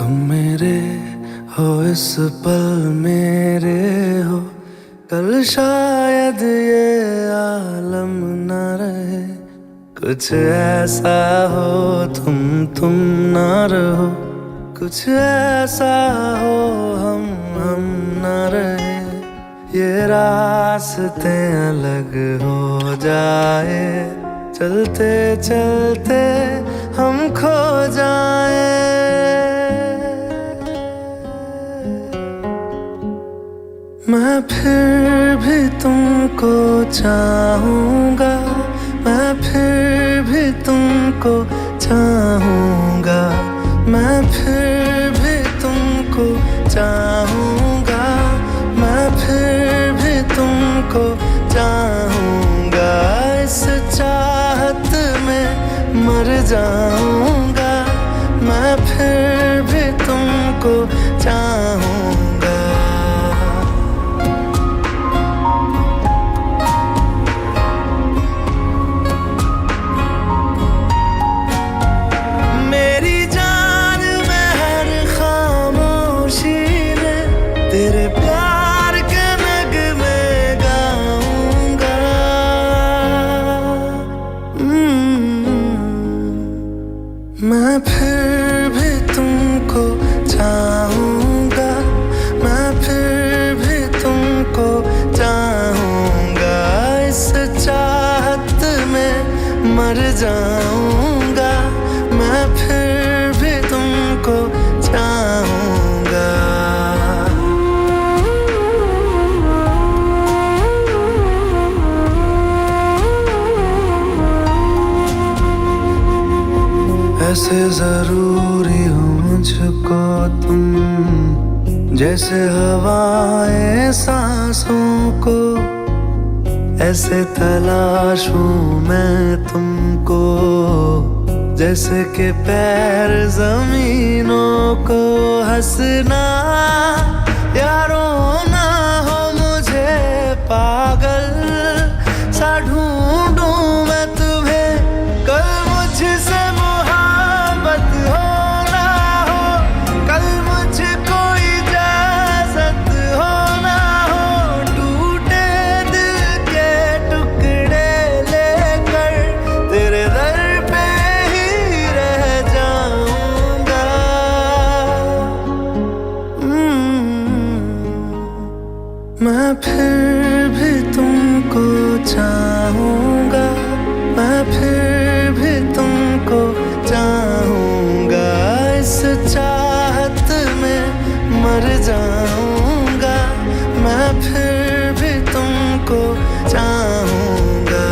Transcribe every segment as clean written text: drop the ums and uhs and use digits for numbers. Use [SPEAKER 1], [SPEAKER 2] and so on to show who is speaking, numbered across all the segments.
[SPEAKER 1] तुम मेरे हो इस पल मेरे हो, कल शायद ये आलम न रहे। कुछ ऐसा हो तुम ना रहो, कुछ ऐसा हो हम ना रहे। ये रास्ते अलग हो जाए, चलते चलते हम खो जाए। मैं फिर भी तुमको चाहूँगा, मैं फिर भी तुमको चाहूँगा, मैं फिर भी तुमको चाहूँगा, मैं फिर भी तुमको चाहूँगा। इस चाहत में मर जाऊँगा, मैं फिर भी तुमको चाहूँगा। तेरे प्यार के नगमे गाऊंगा। मैं फिर भी तुमको चाहूँगा, मैं फिर भी तुमको चाहूँगा। इस चाहत में मर जाऊँगा, मैं फिर भी तुमको चाहूँगा। ऐसे जरूरी हो मुझको तुम, जैसे हवाएं सांसों को। ऐसे तलाशूं मैं तुमको, जैसे कि पैर जमीनों को। हंसना या रोना हो मुझे पागल सा ढूंढूं मैं तुम्हें। कल मुझसे मैं फिर भी तुमको चाहूँगा, मैं फिर भी तुमको चाहूँगा। इस चाहत में मर जाऊँगा, मैं फिर भी तुमको चाहूँगा।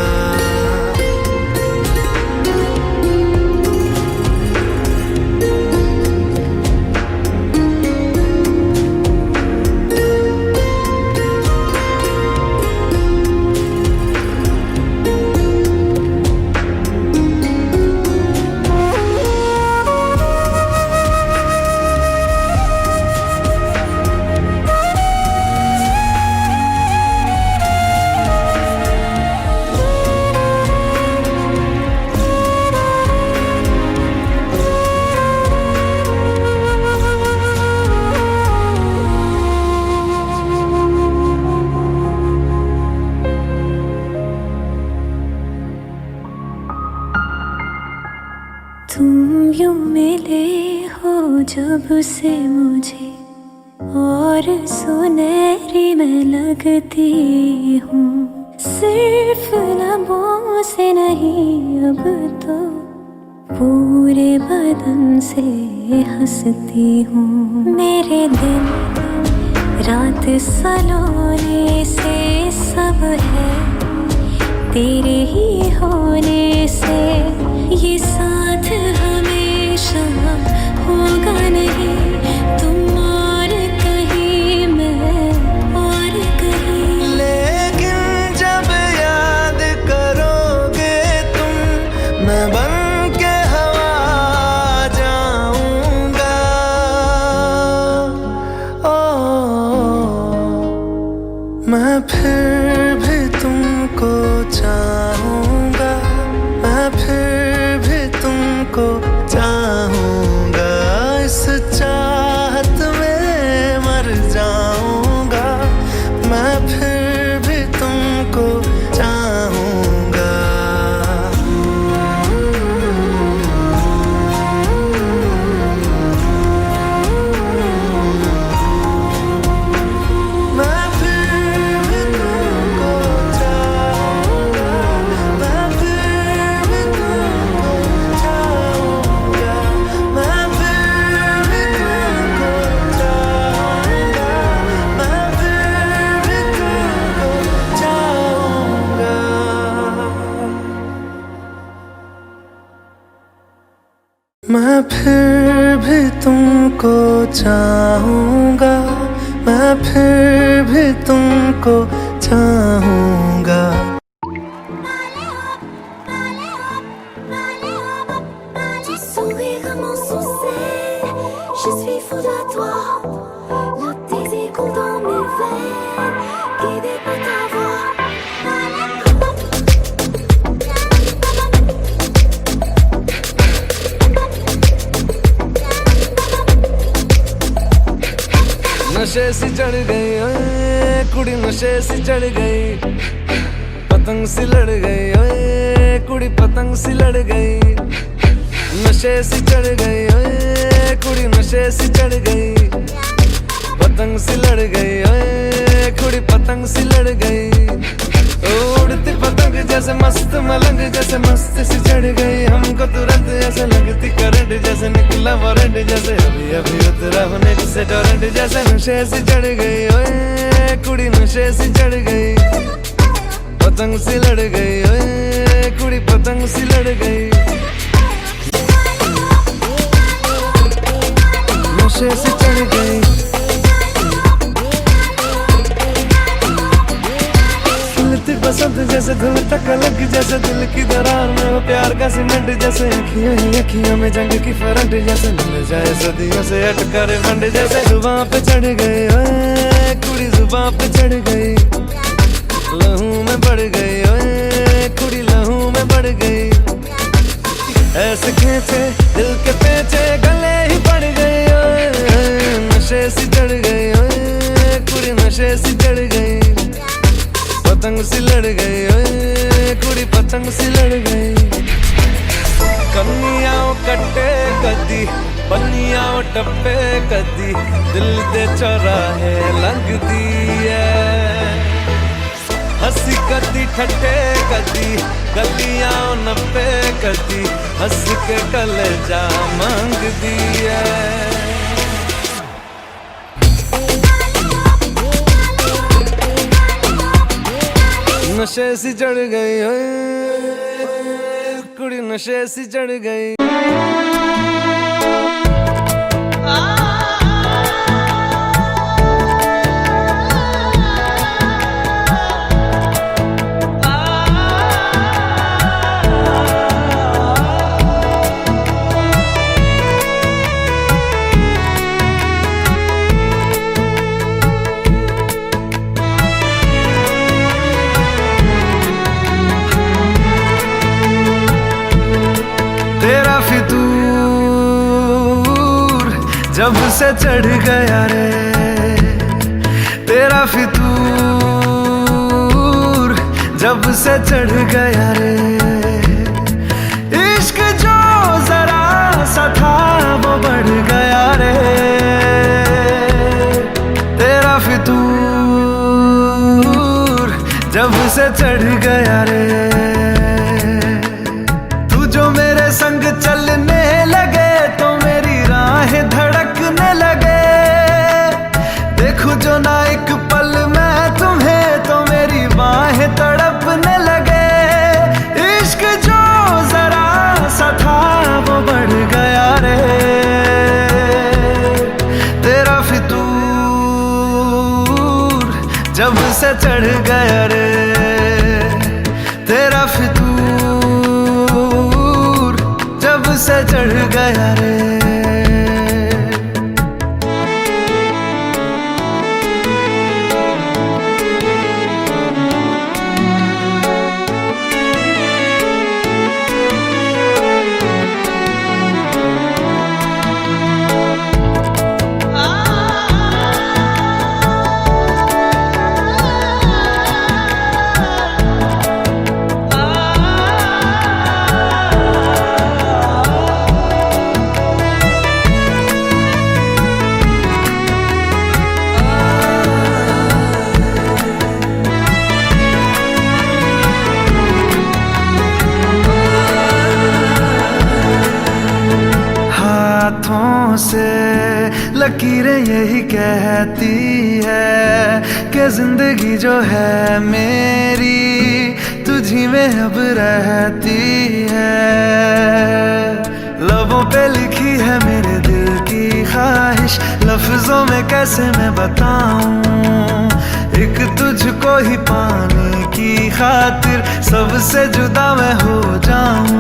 [SPEAKER 2] तुम यूं मिले हो जब से मुझे, और सुनहरी मैं लगती हूँ। सिर्फ लबों से नहीं अब तो पूरे बदन से हंसती हूँ। मेरे दिन रात सलोने से सब है तेरे ही होने से। ये साथ हमेशा होगा नहीं, तुम और कहीं मैं और कहीं।
[SPEAKER 1] लेकिन जब याद करोगे तुम, मैं बन के हवा जाऊंगा। मैं फिर भी तुमको चाहूँगा, मैं फिर भी तुमको भी तुमको चाहूंगा, मैं फिर भी तुमको चाहूंगा।
[SPEAKER 2] Tu souris comme un succès, je suis fou de toi. Le désir coule dans mes veines, guidé par ta voix.
[SPEAKER 1] नशे सी चढ़ गई ओए कुड़ी, नशे सी चढ़ गई, पतंग सी लड़ गई ओए कुड़ी, पतंग सी लड़ गई। नशे सी चढ़ गई ओए कुड़ी, नशे सी चढ़ गई, पतंग सी लड़ गई ओए कुड़ी, पतंग सी लड़ गई। उड़ती पतंग जैसे मस्त मलंग, जैसे मस्त सी चढ़ गई हमको तुरंत, ऐसे लगती करंट, जैसे निकला वारंट, जैसे अभी अभी उतरा होने से टोरेंट, जैसे नशे सी चढ़ गई ओए कुड़ी, नशे सी चढ़ गई, पतंग सी लड़ गई ओए कुड़ी, पतंग सी लड़ गई। नशे सी चढ़ गई, बसंत जैसे धुल तक लग, जैसे दिल की दरार में वो प्यार का सीमेंट, जैसे अखियों ही अखियों में जंग की फरंट, जैसे मिल जाए सदियों से अटका रे फंड, जैसे जुबां पे चढ़ गई ओए कुड़ी, जुबां पे चढ़ गई, लहू में बढ़ गई ओए कुड़ी, लहू में बढ़ गई। ऐसे खींचे दिल के पेचे गले ही पड़ गई ओए, नशे सी चढ़ गई ओए कुड़ी, नशे सी चढ़ गई, पतंग सी लड़ गई ओए कुड़ी, पतंग सी लड़ गई। कन्नियाओ कट्टे कदी, बन्नियाओ टप्पे कदी, दिल दे चौराहे लगदी है। हंसी कदी ठट्टे कदी, गलियां नप्पे कदी, हंस के कलेजा मांगदी है। नशे सी चढ़ गई ओए कुड़ी, नशे सी चढ़ गई। जब से चढ़ गया रे तेरा फितूर, जब से चढ़ गया रे इश्क जो जरा सा था वो बढ़ गया रे। तेरा फितूर जब से चढ़ गया रे, तू जो मेरे संग चलने लगे तो मेरी राहें धड़कने लगे। देखूं जो ना एक पल मैं तुम्हें तो मेरी बाहें तड़पने लगे। इश्क जो जरा सा था वो बढ़ गया रे। तेरा फितूर जब से चढ़ गया रे, तेरा फितूर जब से चढ़ गया रे। हाथों से लकीरें यही कहती है कि जिंदगी जो है मेरी तुझी में अब रहती है। लबों पे लिखी है मेरे दिल लफ्जों में कैसे मैं बताऊं, एक तुझको ही पाने की खातिर सबसे जुदा मैं हो जाऊं।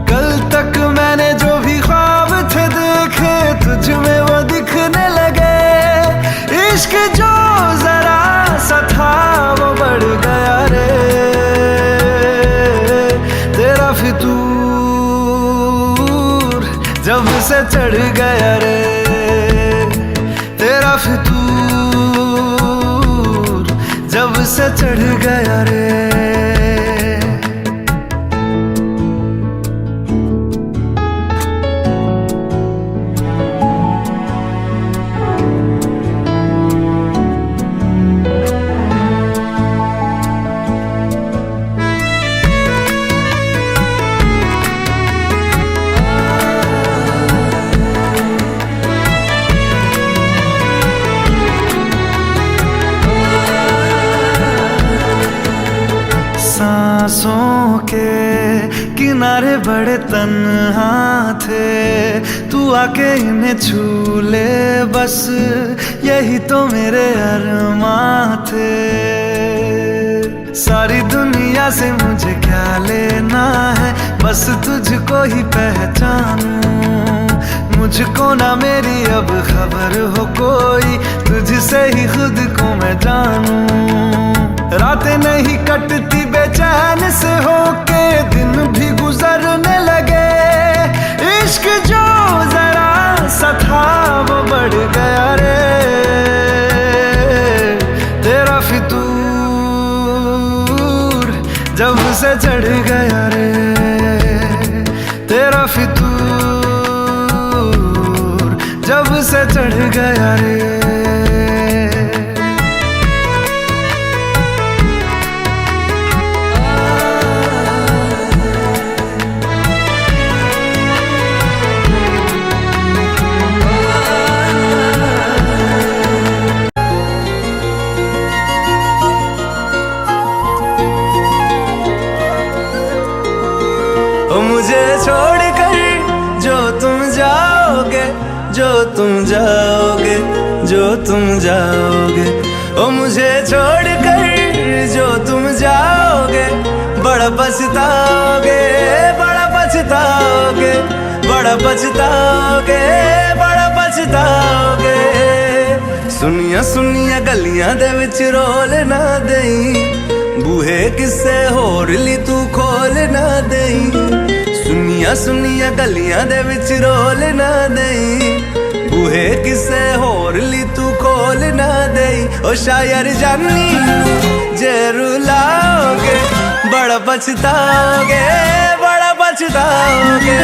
[SPEAKER 1] कल तक मैंने जो भी ख्वाब थे देखे तुझ में वो दिखने लगे, इश्क जो जरा सा था वो बढ़ गया रे, तेरा फितूर जब से चढ़ गया रे, तेरा फितूर जब से चढ़ गया रे। सांसों के किनारे बड़े तन्हा थे, तू आके इन्हें छू ले बस यही तो मेरे अरमां थे। सारी दुनिया से मुझे क्या लेना है, बस तुझको ही पहचानूं। मुझको ना मेरी अब खबर हो कोई, तुझसे ही खुद को मैं जानूं। रातें नहीं कटती बेचैन से होके, दिन भी गुजरने लगे, इश्क जो जरा सा था वो बढ़ गया रे, तेरा फितूर जब से चढ़ गया रे, तेरा फितूर जब से चढ़ गया रे। मुझे छोड़कर जो तुम जाओगे, जो तुम जाओगे, जो तुम जाओगे, ओ मुझे छोड़कर जो तुम जाओगे, बड़ा पछताओगे, बड़ा पछताओगे, बड़ा पछताओगे, बड़ा पछताओगे। सुनिया सुनिया गलियां दे विच रोल ना देई, बूहे किसे होर ली तू खोल ना देई। सुनिया सुनिया गलियां दे विच रोल ना देई, बूहे किसे होर ली तू खोल ना देई। ओ शायर जानी जे रुलाओगे, बड़ा पछताओगे, बड़ा पछताओगे।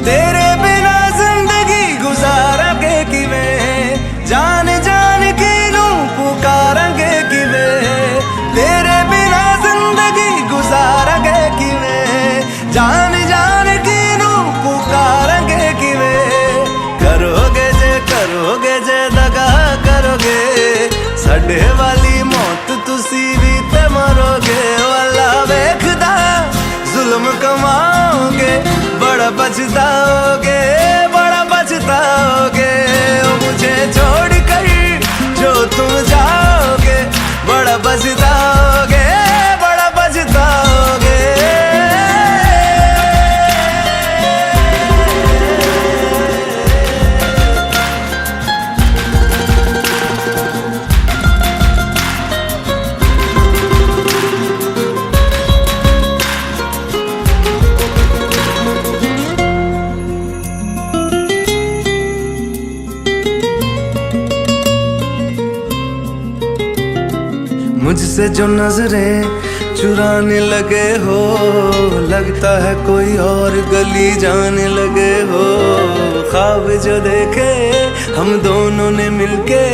[SPEAKER 1] तेरे बिना जिंदगी गुजारांगे किवें, जान जान के नू पुकारांगे किवें। तेरे बिना जिंदगी गुजारांगे किवें, जान जान के नू पुकारांगे किवें। करोगे जे दगा करोगे, साडे वाली मौत तुसी भी ते मरोगे। वाला वेखदा जुल्म कमाओगे, बड़ा पछताओगे, बड़ा पछताओगे। ओ मुझे छोड़ कर जो तुम जाओगे, बड़ा पछताओगे, बड़ा पछताओगे। मुझसे जो नजरें चुराने लगे हो, लगता है कोई और गली जाने लगे हो। ख्वाब जो देखे हम दोनों ने मिलके,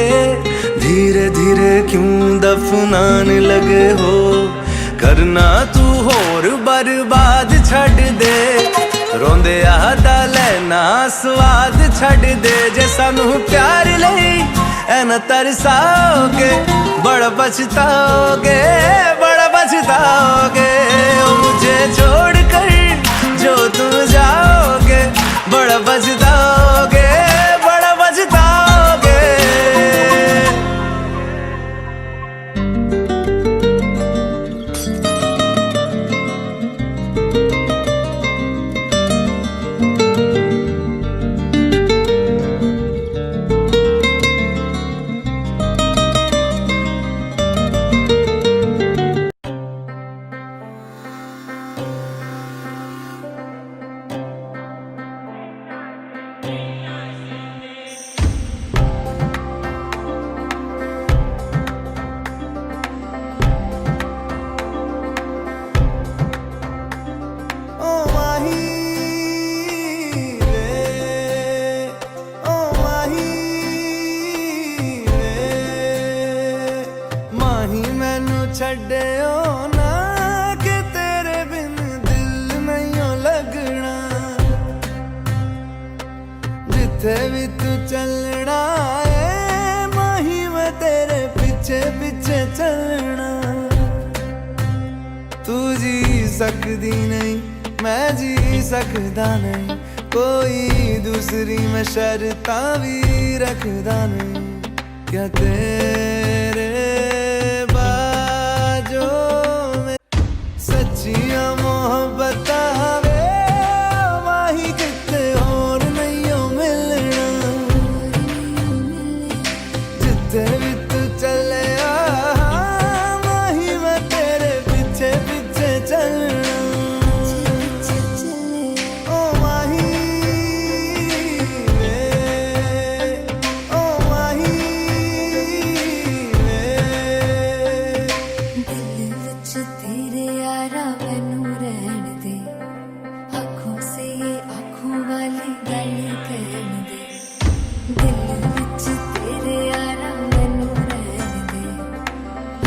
[SPEAKER 1] धीरे धीरे क्यों दफनाने लगे हो, करना तू होर बर्बाद छड़ दे, रोंदे आदा लेना स्वाद छड़ दे, जे सानू प्यार लई ऐना तरसाओगे, बड़ा पछताओगे, बड़ा पछताओगे, ओ मुझे छोड़ कर जो तुम जाओगे, बड़ा पछताओगे, बड़ा पछताओगे। छड्डियो ना कि तेरे बिन दिल नहीं लगना, जिथे भी तू चलना है माही मैं तेरे पीछे पीछे चलना। तू जी सकदी नहीं मैं जी सकदा नहीं, कोई दूसरी मैं शर्तां भी रखदा नहीं, क्या तेरे सच्चियां मोहब्बत वे माही किते और नहीं हो मिलना, जिथे भी तू चले माही मैं तेरे पीछे पीछे चलना। ओ माही वे, ओ माही वे,
[SPEAKER 2] दिल विच तेरे यारा मैनू रहन दे, आँखों से ये आँखों वाली गल कहन दे, दिल विच तेरे यारा मैनू रहन दे,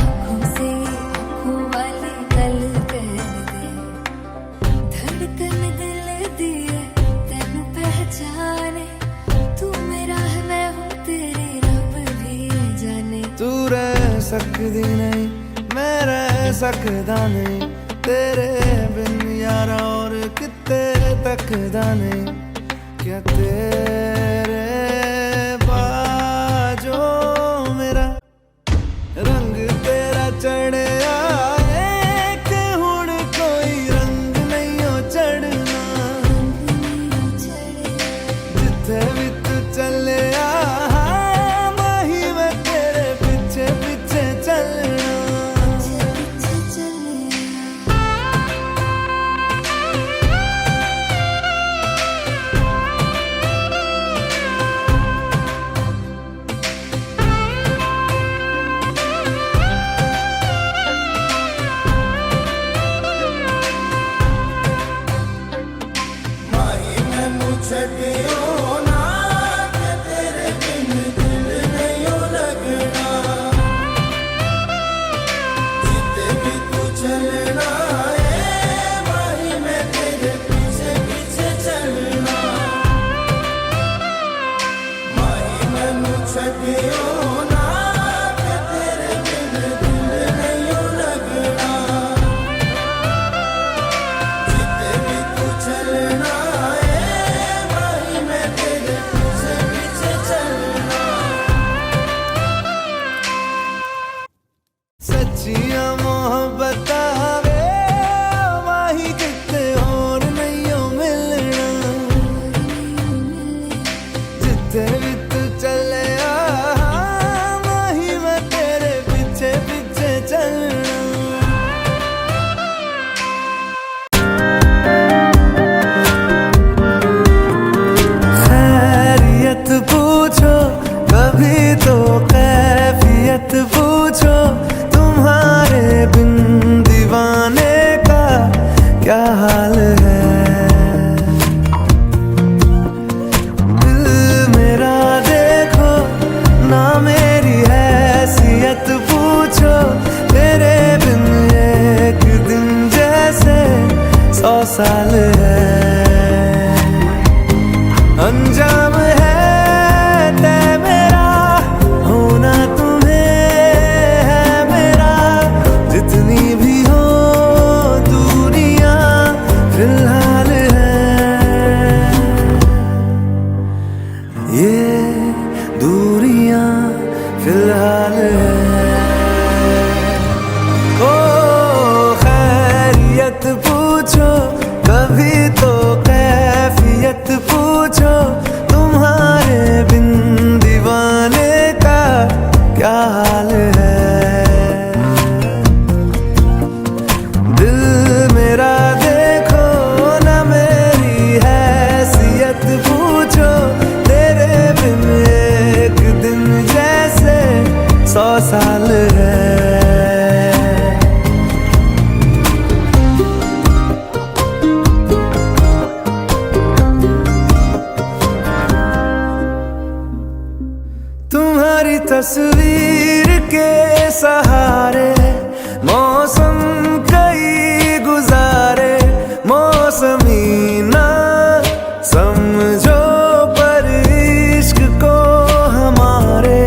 [SPEAKER 2] आँखों से ये आँखों वाली गल कहन दे, धड़कन दिल दी है तैनू पहचाने, तू मेरा है मैं हूँ तेरी रब भी जाने।
[SPEAKER 1] तू रह सकदी नहीं मैं रह सकदा नहीं, तेरे बिन यारा और किते तकदा नहीं, क्या तेरे बाजो मेरा रंग तेरा चढ़िया है कि हुण कोई रंग नहीं हो चढ़ना, जिथे भी तू चले माही मैं तेरे पीछे पीछे चलना। सच्चियां मोहब्बत वे माही किते और नहीं हो मिलना, जिथे भी तू चले तुम्हारी तस्वीर के सहारे मौसम कई गुजारे, मौसमी ना समझो पर इश्क को हमारे,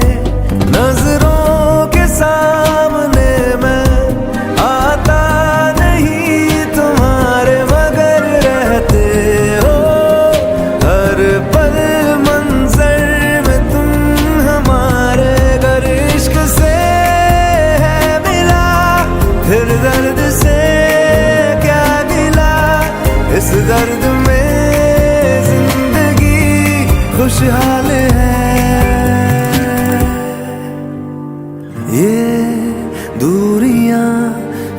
[SPEAKER 1] नजरों के सामने मैं आता नहीं तुम्हारे, मगर रहते हो हर पल मंजर में तुम हमारे। अगर इश्क से है मिला फिर दर्द से क्या गिला, इस दर्द में जिंदगी खुशहाल है। ये दूरियां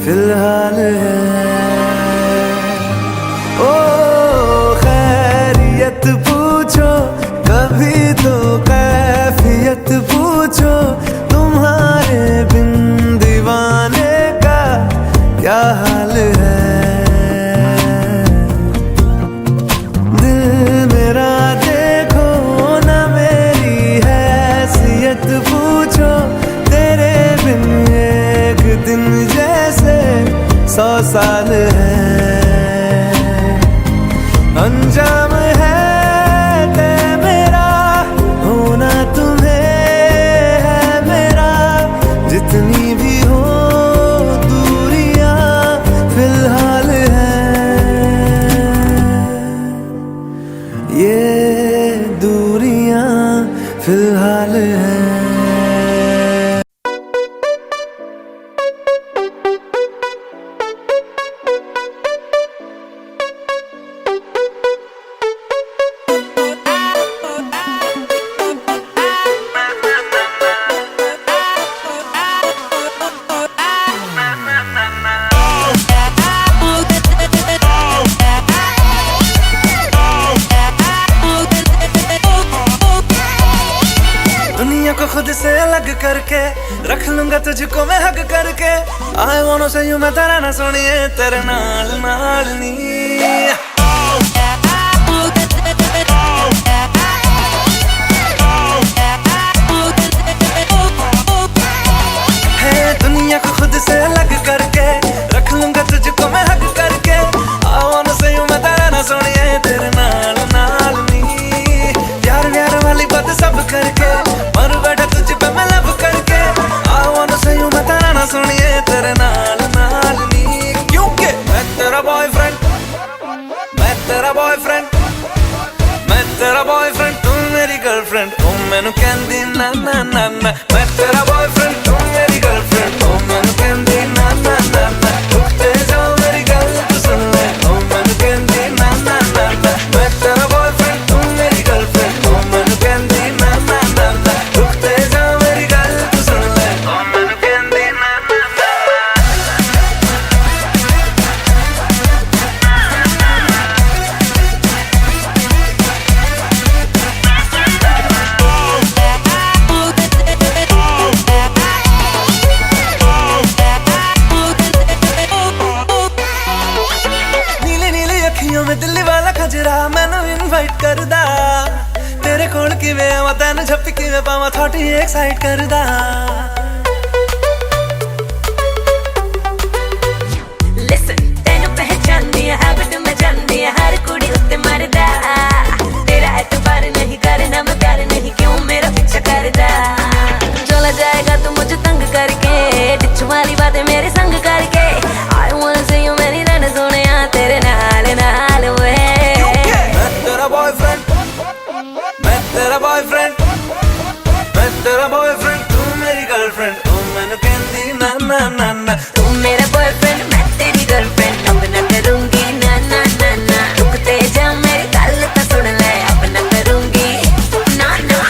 [SPEAKER 1] फिलहाल है। ओ खैरियत पूछो कभी तो कैफियत पूछो, तुम्हारे बिन दीवाने का क्या हाल है। दिल मेरा देखो ना मेरी हैसियत पूछो, तेरे बिन एक दिन जैसे 100 साल है। अंजाम है तय मेरा होना तुम्हें है मेरा, जितनी भी हो दूरियां फिलहाल है। ये दूरियां फिलहाल है। दुनिया को खुद से अलग करके रख लूंगा तुझको मैं हक करके, I wanna say you मैं तेरा ना सुनिए तेरे नाल नाल नी। है दुनिया को खुद से अलग करके रख लूंगा तुझको मैं हक करके, I wanna say you मैं तेरा ना सुनिए तेरे नाल नाल नी। प्यार व्यार वाली बात सब करके मर बैठा तुझ पे मैं लब करके, I wanna say you मैं तेरा ना सुनिए तेरे नाल नाल नी। क्योंकि मैं तेरा बॉयफ्रेंड, मैं तेरा बॉयफ्रेंड, मैं तेरा बॉयफ्रेंड, तू मेरी गर्लफ्रेंड, तू मैनू कहंदी ना ना ना ना। मैं तेरा बॉयफ्रेंड, तू मेरी गर्लफ्रेंड, तू मैनू कहंदी ना ना ना ना। रुकते जाओ मेरी गल तू सुन ले, तू मैनू कहंदी ना ना ना ना। मैं तेरा बॉयफ्रेंड, तू मेरी गर्लफ्रेंड, तू मैनू कहंदी ना ना ना ना। रुकते जाओ मेरी गल तू सुन ले, तू मैनू कहंदी ना ना ना। नीली नीली अखियों में दिल्ली वाला खजरा मैनू इनवाइट करदा, तेरे कोल किवें आवां तैनू झप्पी किवें पावां थोड़ी एक्साइट करदा।
[SPEAKER 2] Listen, ਤੈਨੂੰ ਪਹਿਚਾਨਦੀ ਹੈ habit ਮੈਂ ਜਾਣਦੀ ਹੈ ਹਰ ਕੁੜੀ ਉੱਤੇ ਮਰਦਾ, ਤੇਰਾ ਐਤਬਾਰ नहीं करना मैं प्यार नहीं क्यों मेरा पीछा करदा। चला जाएगा तू मुझे तंग करके डिच वाली बातें मेरे संग करके, I wanna say you मेरी रन सोनिया तेरे नाल नाल वे।
[SPEAKER 1] मैं तेरा बॉयफ्रेंड, मैं तेरा बॉयफ्रेंड, मैं तेरा बॉयफ्रेंड, तू मेरी गर्लफ्रेंड, तू मैनू कहंदी ना ना ना ना।
[SPEAKER 2] तू मेरा बॉयफ्रेंड मैं तेरी गर्लफ्रेंड, अब ना करूंगी ना ना ना ना। रुकते जा मेरी गल तो सुन ले, अब ना करूंगी ना ना।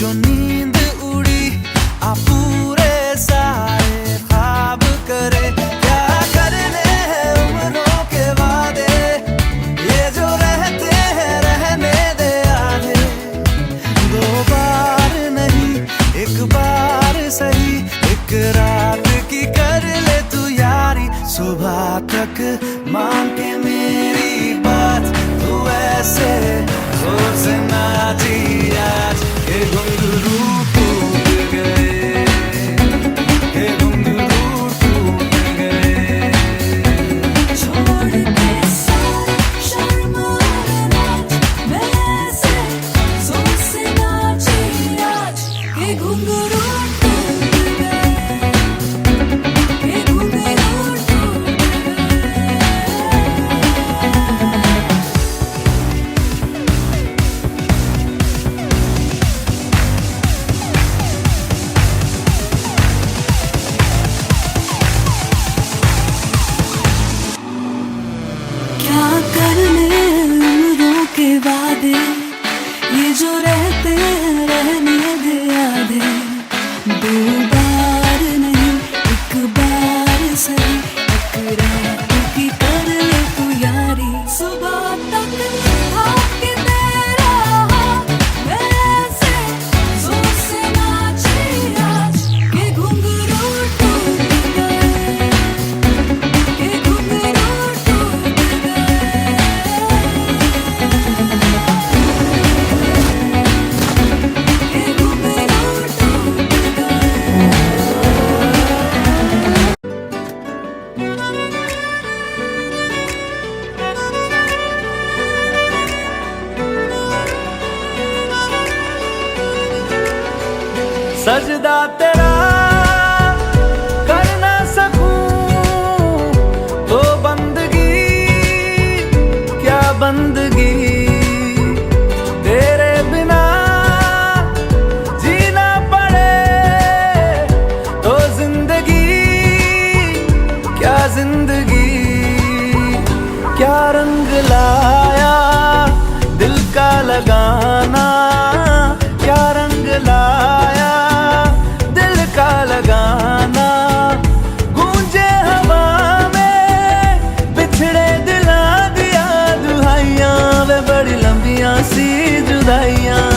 [SPEAKER 1] जो नींद उड़ी आ पूरे सारे ख्वाब करे। क्या करने हैं उम्रों के वादे, ये जो रहते हैं रहने दे आधे। दो बार नहीं एक बार सही, एक रात की कर ले तू यारी। सुबह तक मान के मेरी बात, तू ऐसे जोर से नाची आज के घुंघरू टूट गए, के घुंघरू टूट गए।
[SPEAKER 2] छोड़ के सारे शर्म और लाज, मैं ऐसे जोर से नाची आज के घुंघरू टूट गए, के घुंघरू टूट गए। क्या करने उम्रों के वादे, ये जो रहते हैं रहने दे आधे। दो बार नहीं एक बार सही, एक रात की कर ले तू यारी। सुबह तक भाग तेरा हाथ, मैं ऐसे जोर से नाची आज के घुंघरू टूट गए, के घुंघरू टूट गए, के घुंघरू टूट गए।
[SPEAKER 1] सजदा तेरा कर ना सकूं तो बंदगी, क्या बंदगी। तेरे बिना जीना पड़े तो जिंदगी, क्या जिंदगी। क्या रंग लाया दिल का लगाना, क्या रंग लाया दिल का लगाना। गूंजे हवा में बिछड़े दिला दिया दुहाइयां, वे बड़ी लंबियां सी जुदाइयां।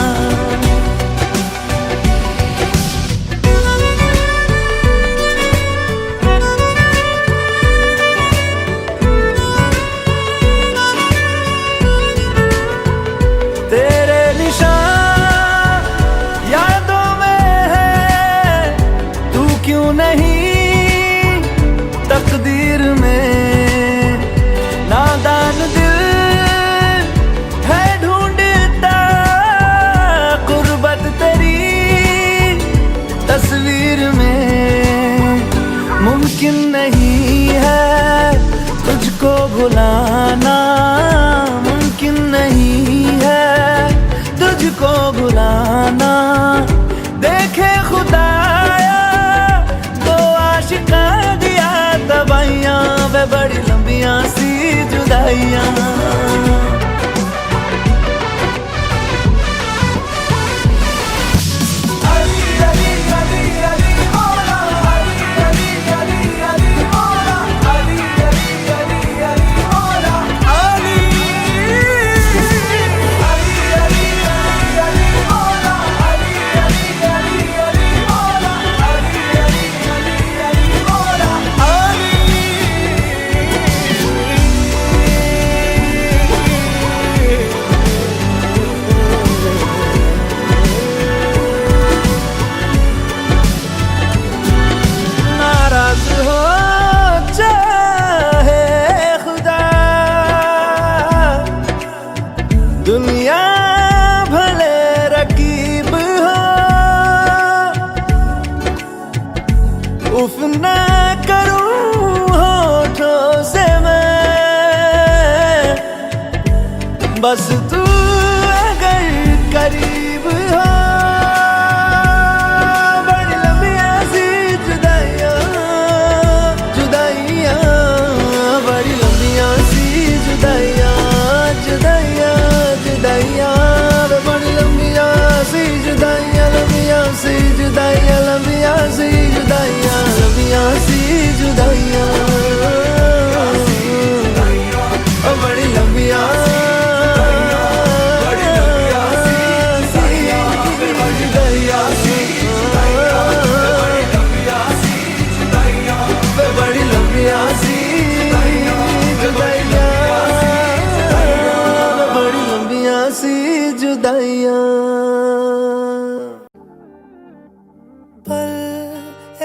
[SPEAKER 1] तेरे निशान यादों में है, तू क्यों नहीं तकदीर में। नादान दिल है ढूंढता गुर्बत तेरी तस्वीर में। मुमकिन नहीं है तुझको भुलाना, मुमकिन नहीं है तुझको भुलाना। देखे खुदाया तो आशिका दिया दवाइयां, वे बड़ी लंबियां सी जुदाइयां। दुनिया भले रकीब हो, उफ ना करूं होठों से मैं। बस तू अगर करीब हो, बड़ी लंबियां सी जुदाइयां, जुदाइयां, बड़ी लंबियां सी जुदाइयां, जुदाइयां, जुदाइयां, बड़ी लंबियां सी जुदाइयां। जुदाइयां लंबियां सी जुदाइयां, लंबियां सी जुदाइयां, ओ बड़ी लंबियां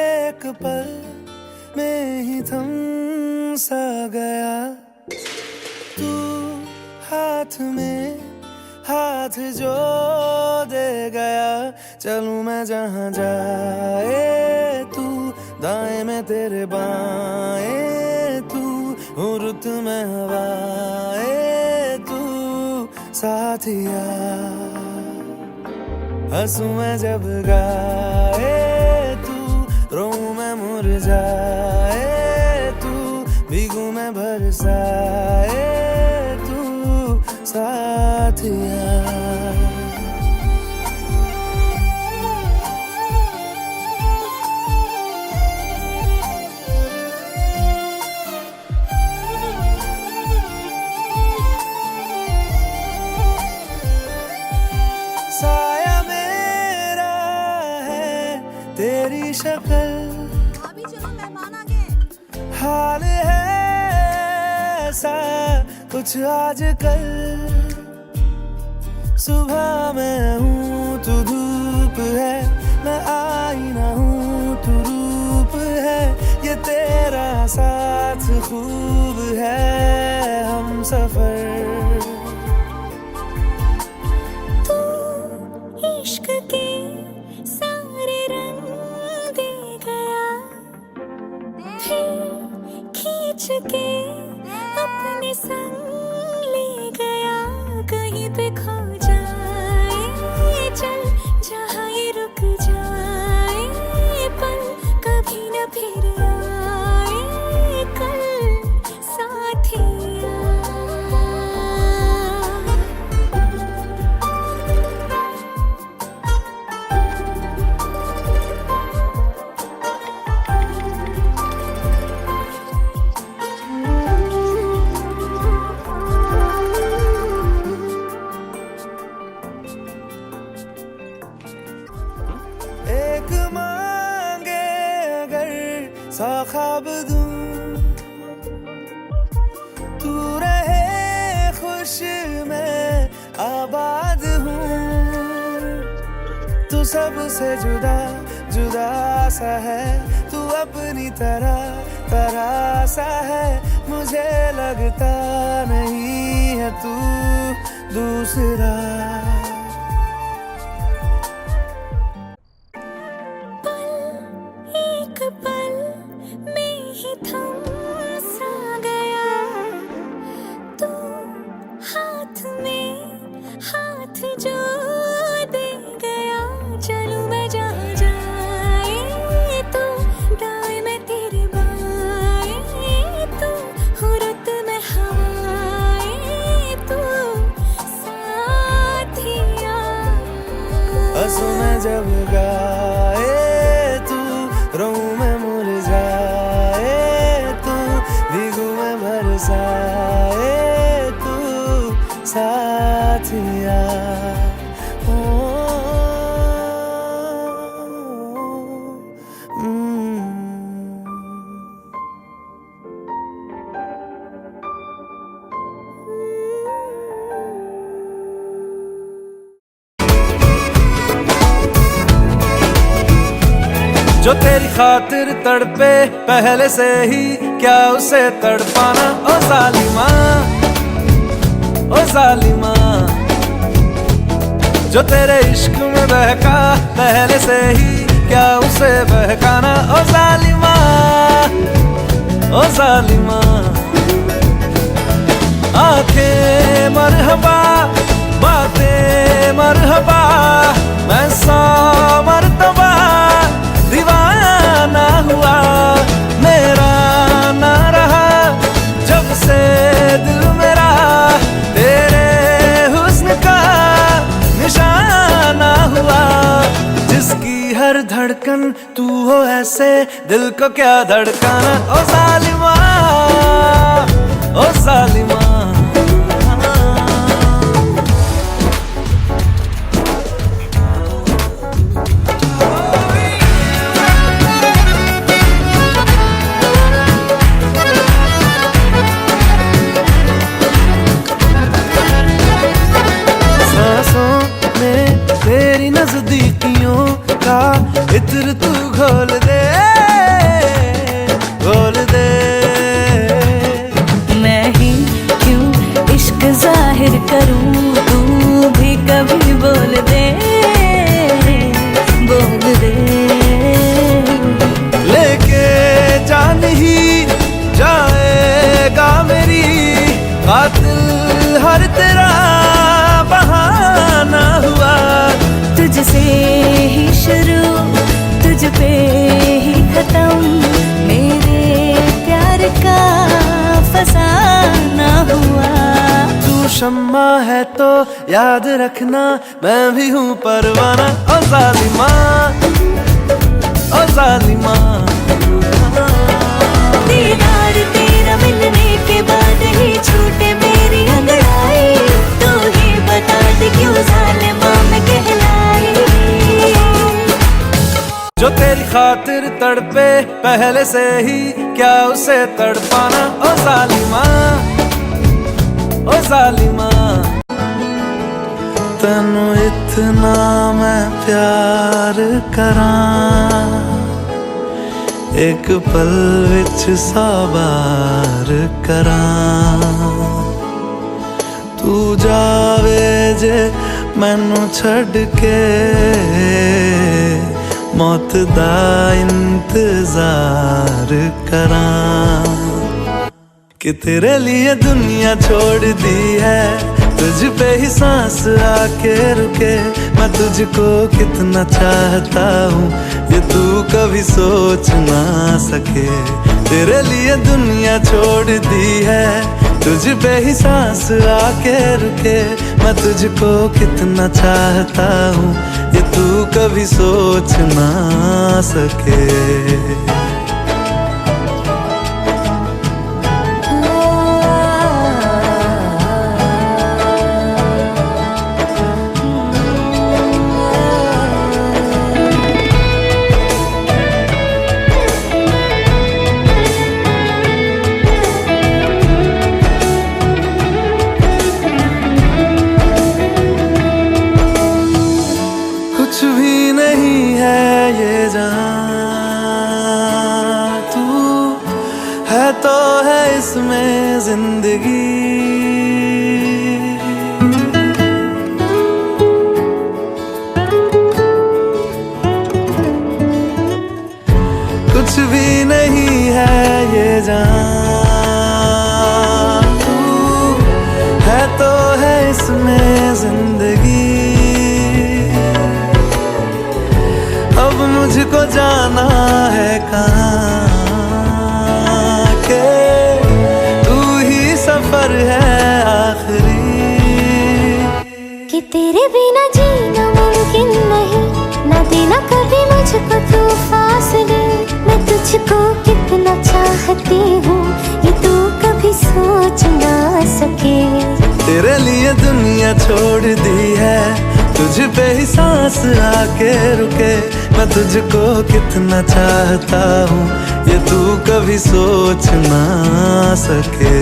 [SPEAKER 1] एक पल में ही थम सा गया तू, हाथ में हाथ जो दे गया। चलूं मैं जहाँ जाए तू, दाएं में तेरे बाएं तू, हूँ रुत में हवाए तू साथिया। हंसूं मैं जब गाए तू, रोऊं मैं मुरझाए तू, भीगूं मैं बरसाए तू साथिया। साया मेरा है तेरी शक्ल,
[SPEAKER 3] अभी चलो मेहमान आ गए।
[SPEAKER 1] हाल है ऐसा कुछ आजकल। सुबह मैं हूँ तू धूप है, मैं आईना हूँ तू रूप है। ये तेरा साथ खूब है हम सफर।
[SPEAKER 2] इश्क के सारे रंग दे गया, फिर खींच के अपने संग ले गया। कहीं पे खो जाए चल, जहाँ ये रुक जाए पल, कभी न फिर आए कल साथिया।
[SPEAKER 1] एक मांगे अगर 100 ख्वाब दूं, तू रहे खुश मैं आबाद हूँ। तू सबसे जुदा जुदा सा है, तू अपनी तरह सा है। मुझे लगता नहीं है तू दूसरा।
[SPEAKER 2] एक पल में ही थम सा गया तू, हाथ में हाथ जो दे गया। चलूं मैं जहाँ जाए तो, दाएं में तेरे बाएं तू, हूँ रुत में हवाए तू साथिया।
[SPEAKER 1] हंसूं मैं जब गाए तू, रोऊं मैं मुरझाए तू, भीगूं मैं बरसाए तू साथिया। जो तेरी खातिर तड़पे पहले से ही, क्या उसे तड़पाना। ओ जालिमा, ओ जालिमा। जो तेरे इश्क में बहका पहले से ही, क्या उसे बहकाना। ओ जालिमा, ओ जालिमा। आंखें मरहबा, बातें मरहबा, मैं 100 मरतबा दीवाना हुआ। मेरा ना रहा जब से दिल मेरा, तेरे हुस्न का निशाना हुआ। जिसकी है हर धड़कन तू हो ऐसे, दिल को क्या धड़काना। ओ जालिमा, ओ जालिमा। तेरी नजदीकियों का इत्र तू घोल दे, घोल दे।
[SPEAKER 2] मैं ही क्यों इश्क जाहिर करूं, तू भी कभी बोल दे, बोल दे।
[SPEAKER 1] लेके जान ही जाएगा मेरी कातिल हर तेरा बहाना हुआ।
[SPEAKER 2] तुझसे ही शुरू, तुझ पे ही खत्म, मेरे प्यार का फसाना हुआ।
[SPEAKER 1] तू शम्मा है तो याद रखना, मैं भी हूँ परवाना। ओ जालिमा, ओ जालिमा।
[SPEAKER 2] दीदार तेरा मिलने के बाद ही छूटे मेरी अंगड़ाई, तू ही बता दे क्यों जालिमा मैं कहलाई।
[SPEAKER 1] जो तेरी खातिर तड़पे पहले से ही, क्या उसे तड़पाना। ओ जालिमा, ओ जालिमा। तैनू इतना मैं प्यार करां, एक पल विच साबार करां। तू जावे जे मैनू छड़ के, मौत दा इंतजार करां। कि तेरे लिए दुनिया छोड़ दी है, तुझ पे ही सांस आके रुके। मैं तुझको कितना चाहता हूँ, ये तू कभी सोच ना सके। तेरे लिए दुनिया छोड़ दी है, तुझ पे ही सांस आके रुके। मैं तुझको कितना चाहता हूँ, ये तू कभी सोच ना सके। कुछ भी नहीं है ये जहां, तू है तो है इसमें जिंदगी। कुछ भी नहीं है ये जहां, तू है तो है इसमें जिंदगी। अब मुझको जाना है कहाँ के, तू ही सफर है आखिरी।
[SPEAKER 4] कि तेरे बिना जीना मुमकिन नहीं, ना देना कभी मुझको तू फासले। मैं तुझको कितना चाहती हूँ, ये तू कभी सोच ना सके।
[SPEAKER 1] तेरे लिए दुनिया छोड़ दी है, तुझ पे ही सांस आके रुके। मैं तुझको कितना चाहता हूँ, ये तू कभी सोच ना सके।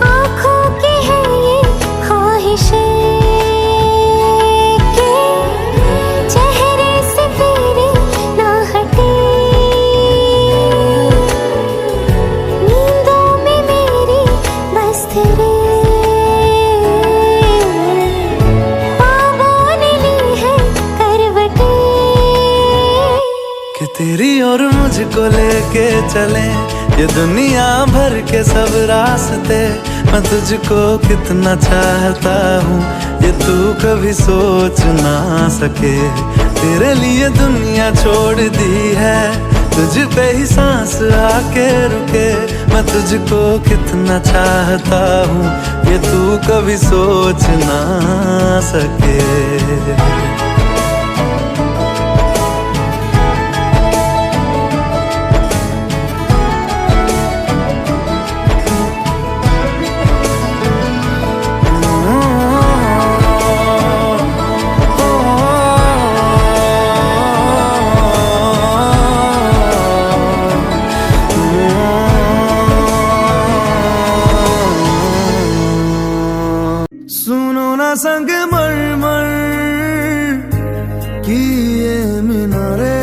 [SPEAKER 4] आँखों
[SPEAKER 1] तेरी और मुझको लेके चले ये दुनिया भर के सब रास्ते। मैं तुझको कितना चाहता हूँ ये तू कभी सोच ना सके। तेरे लिए दुनिया छोड़ दी है, तुझ पे ही सांस आके रुके। मैं तुझको कितना चाहता हूँ ये तू कभी सोच ना सके। सुनो ना संग मरमर की ये मीनारे,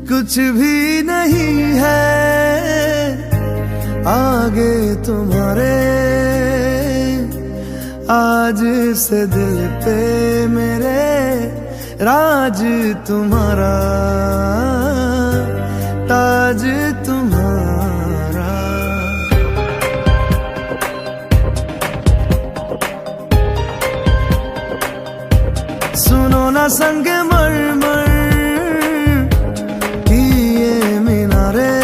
[SPEAKER 1] कुछ भी नहीं है आगे तुम्हारे। आज से दिल पे मेरे राज तुम्हारा, ताज तुम्हारा। सुनो ना संग मरमर की ये मीनारे,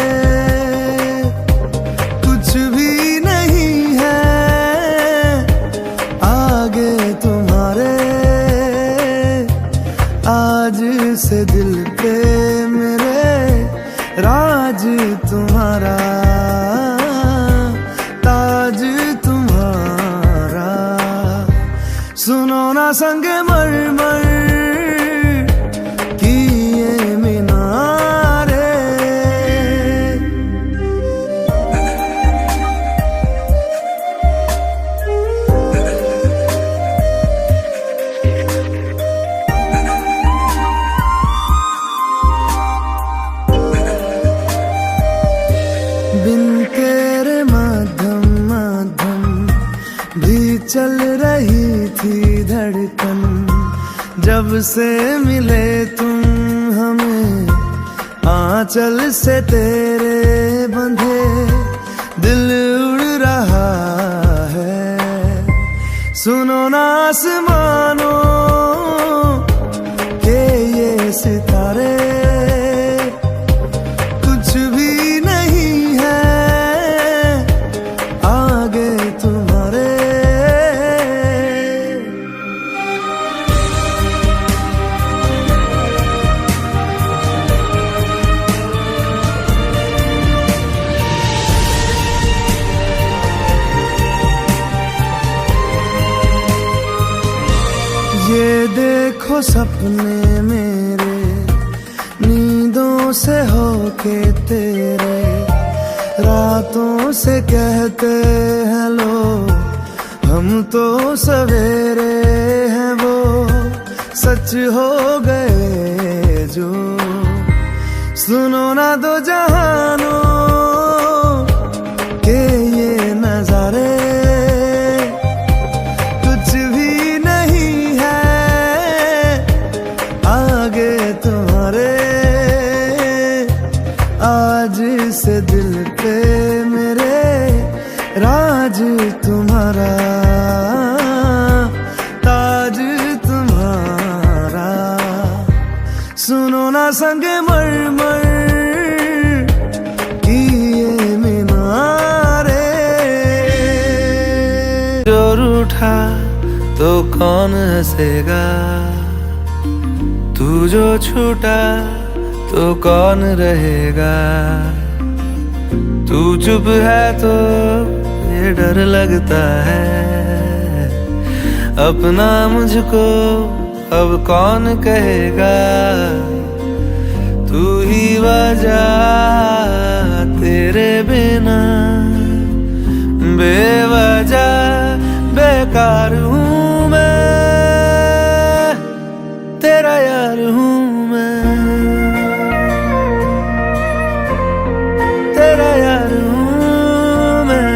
[SPEAKER 1] कुछ भी नहीं है आगे तुम्हारे। आज से दिल पे मेरे राज तुम्हारा, ताज तुम्हारा। सुनो ना संग मरमर की ये मीनारे। बिन तेरे माध्यम माध्यम भी चल रही थी धड़कन। जब से मिले तुम हमें आंचल से तेरे बंधे, दिल उड़ रहा है। सुनो ना आसमानों के ये सितारे, कुछ भी नहीं है आगे तुम्हारे। ये देखो सपने मेरे नींदों से होके तेरे, रातों से कहते हैं लोग हम तो सवेरे हैं। वो सच हो गए जो, सुनो ना दो जहानों के ये नजारे। कुछ भी नहीं है आगे तुम्हारे। आज से दिल पे मेरे राज तुम्हारा, ताज तुम्हारा। सुनो ना संग मरमर की ये मीनारे। जो रूठा तो कौन हंसेगा, तू जो छूटा तो कौन रहेगा। तू चुप है तो ये डर लगता है, अपना मुझको अब कौन कहेगा। तू ही वजह, तेरे बिना बेवजह बेकार हूँ मैं, तेरा यार हूँ मैं, तेरा यार हूँ मैं।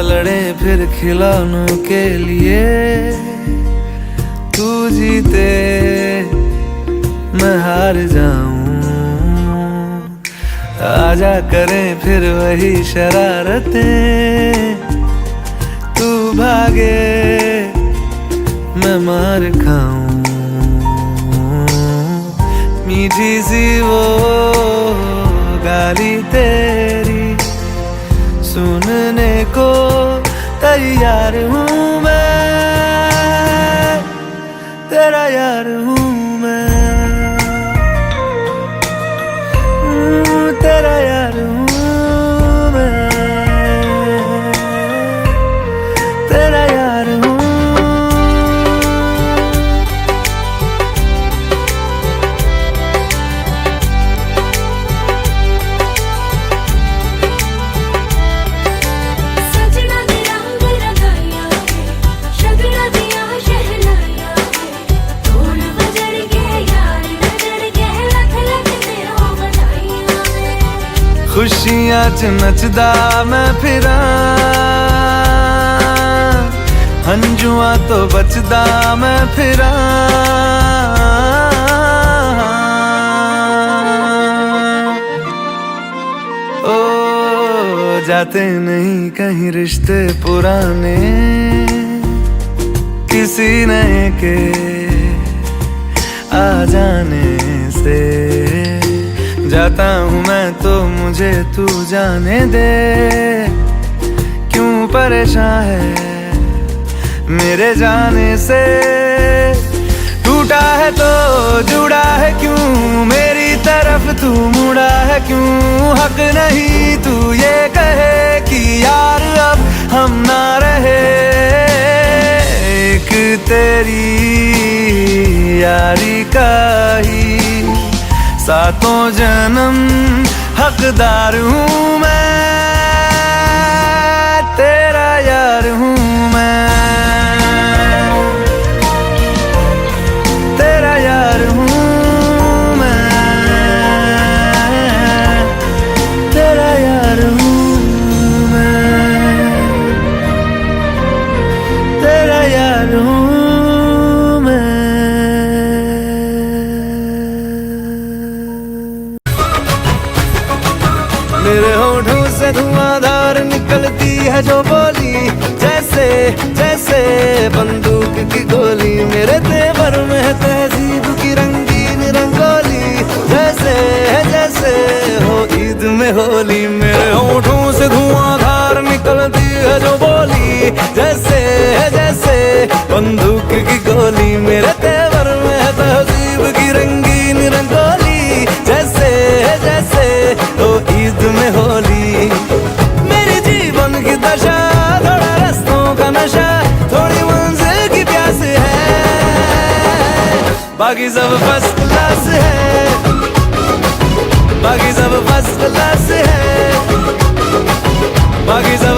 [SPEAKER 1] लड़े फिर खिलौनों के लिए, तू जीते मैं हार जाऊं। आजा करें फिर वही शरारतें, तू भागे मैं मार खाऊं। मीठी सी वो गाली तेरी सुनने को तैयार हूँ मैं, तेरा यार हूँ मैं, तेरा यार हूँ मैं, तेरा यार हूँ।
[SPEAKER 2] सजना दी रंग रंगाइया है, शगना दिया शहनाइया है, ढोल बजड़ के यार नजर के लख लख दे हो बधाइयां है।
[SPEAKER 1] खुशियां च नचदा मैं फिरा, हंजुआ तो बचदा मैं फिरा। ओ जाते नहीं कहीं रिश्ते पुराने, किसी नए के आ जाने से। जाता हूँ मैं तो मुझे तू जाने दे, क्यों परेशान है मेरे जाने से। टूटा है तो जुड़ा है क्यों, मेरी तरफ तू मुड़ा है क्यों। हक नहीं तू ये कहे कि यार अब हम ना रहे, एक तेरी यारी का ही सातों जन्म हकदार हूँ मैं, तेरा यार हूँ मैं, तेरा यार हूँ मैं, तेरा यार हूँ मैं, तेरा यार हूँ मैं। मेरे होठों से धुआंधार निकलती है जो बोली, जैसे जैसे बंदूक की गोली। मेरे तेवर में है तहजीब की रंगीन रंगोली, जैसे जैसे हो ईद में होली। मेरे होठों से धुआंधार निकलती है जो बोली, जैसे जैसे बंदूक की गोली। मेरे तेवर में है तहजीब की रंगीन रंगोली, जैसे जैसे हो ईद में होली। मेरी जीवन की दशा थोड़ा रस्तों का नशा, थोड़ी मंजिल की प्यास है, बाकी सब फर्स्ट क्लास है, बाकी सब फर्स्ट क्लास है, बाकी सब